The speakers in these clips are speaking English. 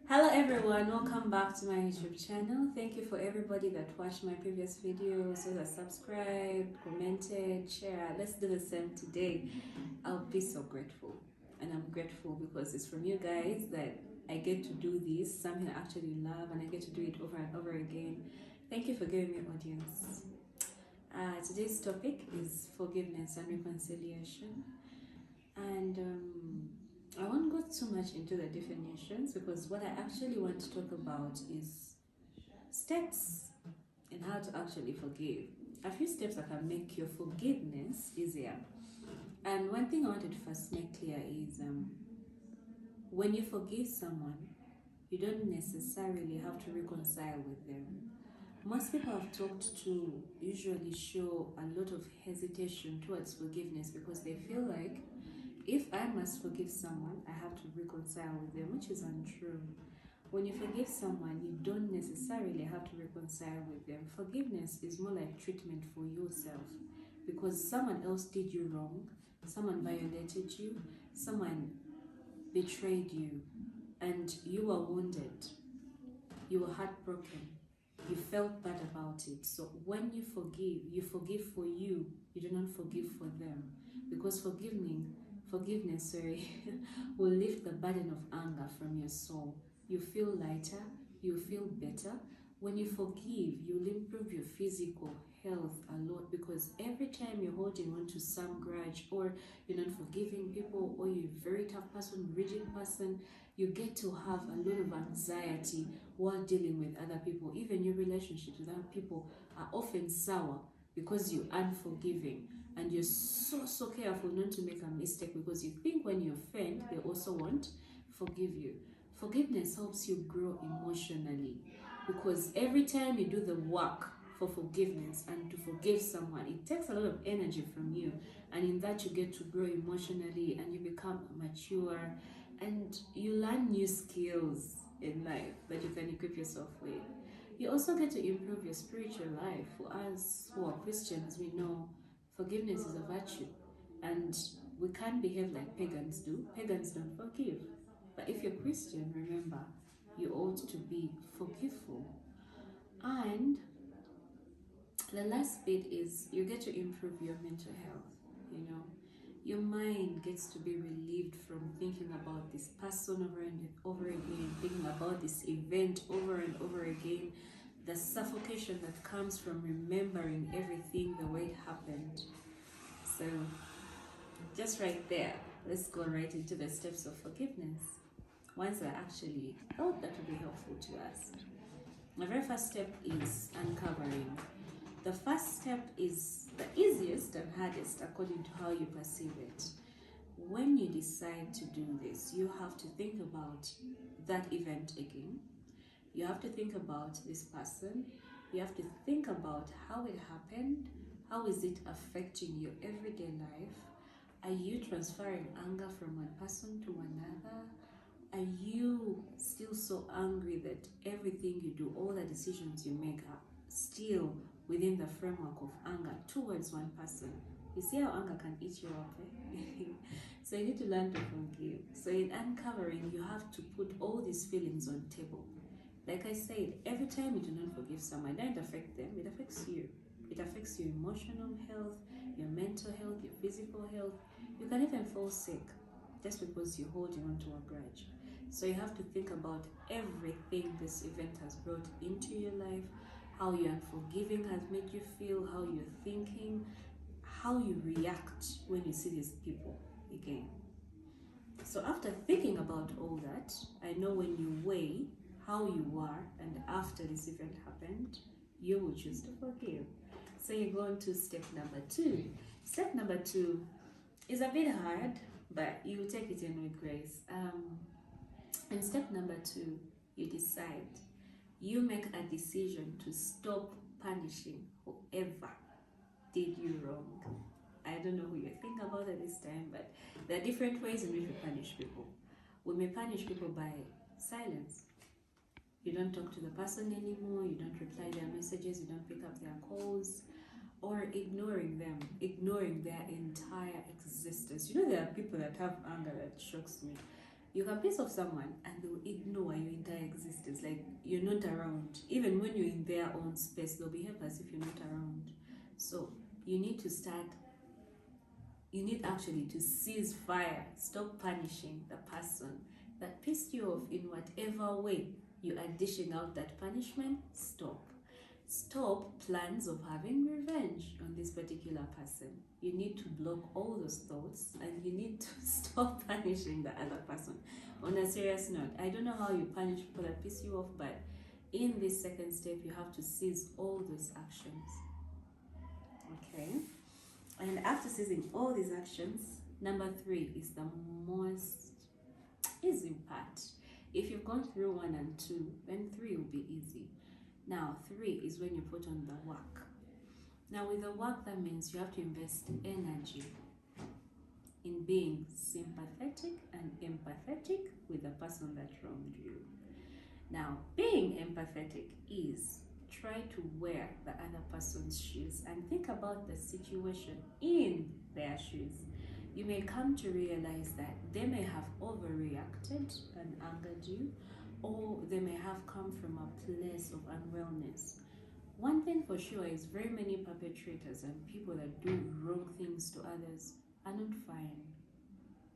Hello everyone, welcome back to my YouTube channel. Thank you for everybody that watched my previous videos, that subscribed, commented, share. Let's do the same today. I'll be so grateful, and I'm grateful because it's from you guys that I get to do this, something I actually love, and I get to do it over and over again. Thank you for giving me audience. Today's topic is forgiveness and reconciliation, and I won't go too much into the definitions because what I actually want to talk about is steps and how to actually forgive. A few steps that can make your forgiveness easier. And one thing I wanted to first make clear is when you forgive someone, you don't necessarily have to reconcile with them. Most people I've talked to usually show a lot of hesitation towards forgiveness because they feel like if I must forgive someone, I have to reconcile with them, which is untrue. When you forgive someone, you don't necessarily have to reconcile with them. Forgiveness is more like treatment for yourself because someone else did you wrong, someone violated you, someone betrayed you, and you were wounded, you were heartbroken, you felt bad about it. So when you forgive for you do not forgive for them, because forgiveness will lift the burden of anger from your soul. You feel lighter, you feel better. When you forgive, you'll improve your physical health a lot, because every time you're holding on to some grudge, or you're not forgiving people, or you're a very tough person, rigid person, you get to have a lot of anxiety while dealing with other people. Even your relationships with other people are often sour because you're unforgiving, and you're so careful not to make a mistake because you think when you offend, they also won't forgive you. Forgiveness helps you grow emotionally, because every time you do the work for forgiveness and to forgive someone, it takes a lot of energy from you, and in that you get to grow emotionally and you become mature and you learn new skills in life that you can equip yourself with. You also get to improve your spiritual life. For us who are Christians, we know forgiveness is a virtue, and we can't behave like pagans do. Pagans don't forgive. But if you're Christian, remember, you ought to be forgiveful. And the last bit is you get to improve your mental health. Your mind gets to be relieved from thinking about this person over and over again, thinking about this event over and over again, the suffocation that comes from remembering everything the way it happened. So just right there, let's go right into the steps of forgiveness, ones that I actually thought that would be helpful to us. The very first step is uncovering. The first step is the easiest and hardest according to how you perceive it. When you decide to do this, you have to think about that event again. You have to think about this person. You have to think about how it happened. How is it affecting your everyday life? Are you transferring anger from one person to another? Are you still so angry that everything you do, all the decisions you make, are still within the framework of anger towards one person? You see how anger can eat you up, eh? So you need to learn to forgive. So in uncovering, you have to put all these feelings on table. Like I said, every time you do not forgive someone, it doesn't affect them, it affects you. It affects your emotional health, your mental health, your physical health. You can even fall sick just because you're holding on to a grudge. So you have to think about everything this event has brought into your life, how your unforgiving has made you feel, how you're thinking, how you react when you see these people again. So after thinking about all that, I know when you weigh how you are and after this event happened, you will choose to forgive. So you go on to step number 2. Step number 2 is a bit hard, but you will take it in with grace. In step number 2, you decide. You make a decision to stop punishing whoever did you wrong. I don't know who you think about at this time, but there are different ways in which we punish people. We may punish people by silence. You don't talk to the person anymore, you don't reply their messages, you don't pick up their calls, or ignoring them, ignoring their entire existence. There are people that have anger that shocks me. You can piss off someone and they will ignore your entire distance, like you're not around. Even when you're in their own space, they'll behave as if you're not around. So you need to start, you need actually to cease fire. Stop punishing the person that pissed you off in whatever way you are dishing out that punishment. Stop plans of having revenge on this particular person. You need to block all those thoughts, and you need to stop punishing the other person. On a serious note, I don't know how you punish people that piss you off, but in this second step, you have to cease all those actions. Okay? And after ceasing all these actions, number 3 is the most easy part. If you've gone through 1 and 2, then 3 will be easy. Now, 3 is when you put on the work. Now, with the work, that means you have to invest energy in being sympathetic and empathetic with the person that wronged you. Now, being empathetic is try to wear the other person's shoes and think about the situation in their shoes. You may come to realize that they may have overreacted and angered you, or they may have come from a place of unwellness. One thing for sure is very many perpetrators and people that do wrong things to others are not fine.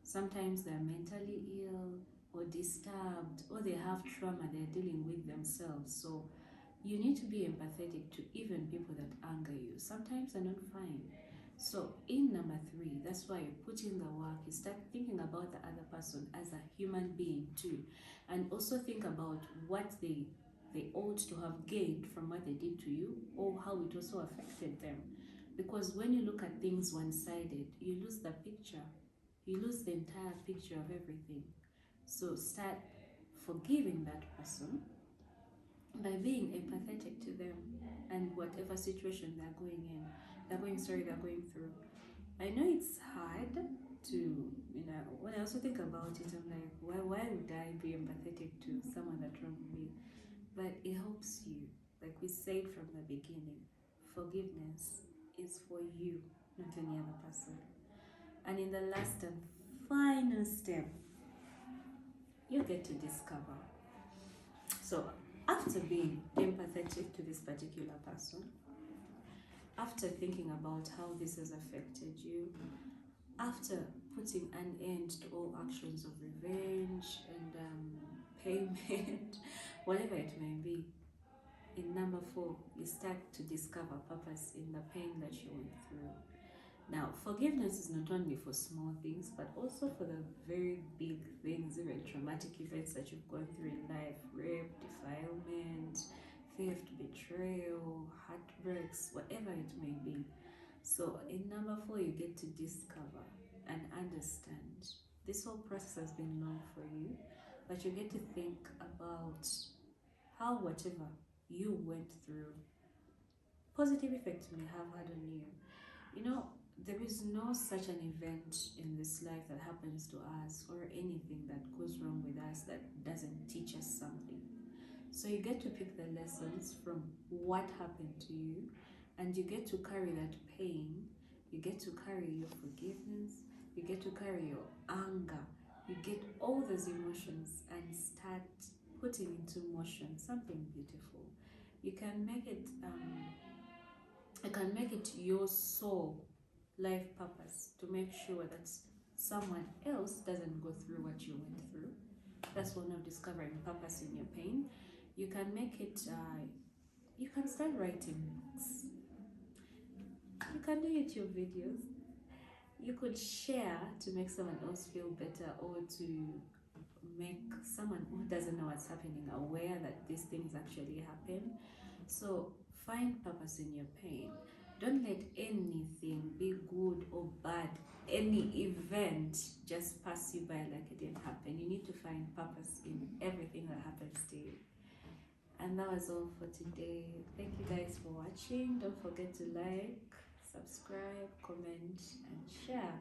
Sometimes they're mentally ill or disturbed, or they have trauma they're dealing with themselves. So you need to be empathetic to even people that anger you. Sometimes they're not fine. So in number 3, that's why you put in the work. You start thinking about the other person as a human being too, and also think about what they ought to have gained from what they did to you, or how it also affected them. Because when you look at things one-sided, you lose the picture. You lose the entire picture of everything. So start forgiving that person by being empathetic to them and whatever situation they're going through. I know it's hard to, when I also think about it, I'm like, why would I be empathetic to someone that wronged me? But it helps you. Like we said from the beginning, forgiveness is for you, not any other person. And in the last and final step, you get to discover. So after being empathetic to this particular person, after thinking about how this has affected you, after putting an end to all actions of revenge and payment, whatever it may be, in number 4, you start to discover purpose in the pain that you went through. Now, forgiveness is not only for small things, but also for the very big things, even traumatic events that you've gone through in life: rape, defilement, theft, betrayal, heartbreaks, whatever it may be. So in number 4, you get to discover and understand. This whole process has been long for you, but you get to think about how whatever you went through, positive effects may have had on you. There is no such an event in this life that happens to us, or anything that goes wrong with us, that doesn't teach us something. So you get to pick the lessons from what happened to you, and you get to carry that pain, you get to carry your forgiveness, you get to carry your anger, you get all those emotions and start putting into motion something beautiful. You can make it your soul life purpose to make sure that someone else doesn't go through what you went through. That's one of discovering purpose in your pain. You can make it, you can start writing books. You can do YouTube videos. You could share to make someone else feel better, or to make someone who doesn't know what's happening aware that these things actually happen. So find purpose in your pain. Don't let anything, be good or bad, any event just pass you by like it didn't happen. You need to find purpose in everything that happens to you. And that was all for today. Thank you guys for watching. Don't forget to like, subscribe, comment, and share.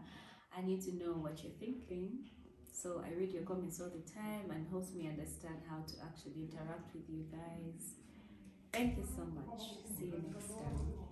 I need to know what you're thinking. So I read your comments all the time and helps me understand how to actually interact with you guys. Thank you so much. See you next time.